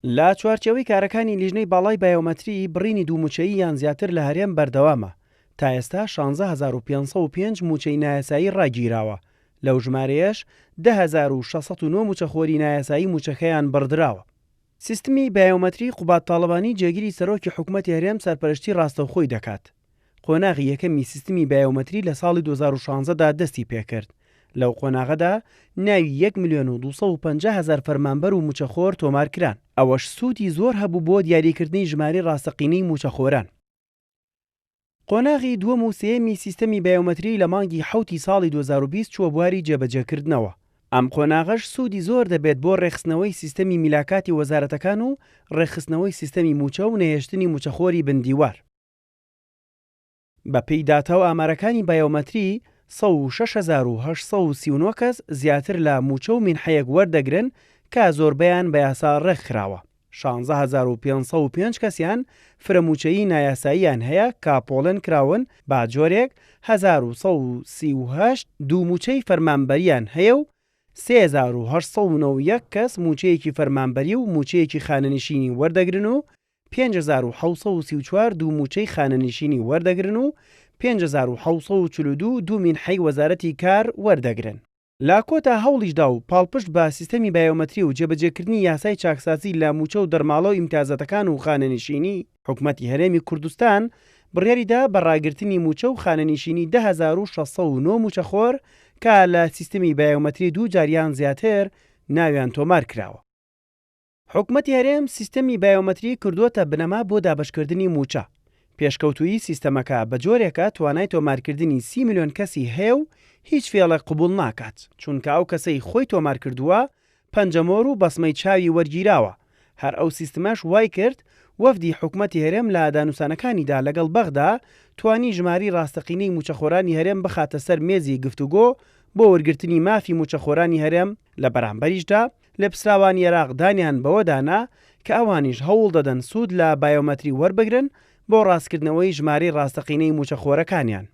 لا چوارچێوەی کارەکانی لیژنەی باڵای بایۆمەتری بڕینی دوو مووچەیی یان زیاتر لە هەرێم بەردەوامە. تا ئێستا 16,505 مووچەی نایاسایی ڕاگیراوە. لەو ژمارەیەش 10,609 مووچەخۆری نایاسایی مووچەکەیان بڕدراوە. سیستمی بایۆمەتری قوبات تاڵبانی جێگیری سەرۆکی حکوومەتی هەرێم سەرپەرشتی ڕاستەوخۆی دەکات. قۆناغی یەکەمی سیستمی بایۆمەتری لە ساڵی 2016دا دەستی پێکرد. لەو قۆناغەدا ناوی 1,250,000 فەرمانبەر و مووچەخۆر تۆمارکران. ئەوەش سوودی زۆر هەبوو بۆ دیاریکردنی ژمارەی ڕاستەقینەی مووچەخۆران. قۆناغی دووەم و سێیەمی سیستەمی بایۆمەتری لە مانگی حوتی ساڵی 2020 چووە بواری جێبەجێکردنەوە. ئەم قۆناغەش سوودی زۆر دەبێت بۆ ڕێخستنەوەی سیستەمی میلاکاتی وەزارەتەکان و ڕێخستنەوەی سیستەمی مووچە و نەهێشتنی مووچەخۆری بندیوار. بەپێی داتا و ئامارەکانی بایۆمەتری 106,839 کەس زیاتر لە مووچە و مینحەیەک وەردەگرن کە زۆربەیان بە یاسا ڕێکخراوە. 16,505 کەسیان فرەمووچەیی نایاساییان هەیە کە پۆڵەن کراون با جۆرێک 1,138 دوو مووچەی فەرمانبەریان هەیە و 3,891 کەس مووچەیەکی فەرمانبەری و مووچەیەکی خانەنشینی وەردەگرن و 5,734 دوو مووچەی خانەنشینی وەردەگرن و 5,742 دوو مینحەی وەزارەتی کار وەردەگرن. لا کۆتا هەوڵیشدا و پاڵپشت بە سیستەمی بایۆمەتری و جێبەجێکردنی یاسای چاکسازی لە مووچە و دەرماڵە و ئیمتیازەتەکان و خانەنشینی حکوومەتی هەرێمی کوردستان بڕیاریدا بە ڕاگررتنی مووچە و خانەنشینی 10,609 مووچەخۆر کە لە سیستەمی بایۆمەتری دوو جاریان زیاتر ناویان تۆمار کراوە. حکوومەتی هەرێم سیستەمی بایۆمەتری کردووەتە بنەما بۆ دابەشکردنی مووچە. پێشکەوتووی سیستەمەکە بە جۆرێکە توانای تۆمارکردنی 30 میلیۆن کەسی هەیە و هیچ فێڵێک قبول ناکات، چونکە ئەو کەسەی خۆی تۆمار کردووە پەنجەمۆر و بەسمەی چاوی وەرگیراوە. هەر ئەو سیستمەش وای کرد وەفدی حکوومەتی هەرێم لە دانووسانەکانیدا لەگەڵ بەغدا توانی ژماری ڕاستەقینەی مووچەخۆرانی هەرێم بخاتە سەر مێزی گفتوگۆ بۆ وەرگرتنی مافی مووچەخۆرانی هەرێم. لە بەرامبەریشدا لە پسراوانی عێراق دانیان بەوەدانا کە ئەوانیش هەوڵ دەدەن سوود لە بایۆمەتری وەربگرن بۆ ڕاستکردنەوەی ژمارەی ڕاستەقینەی مووچەخۆرەکانیان.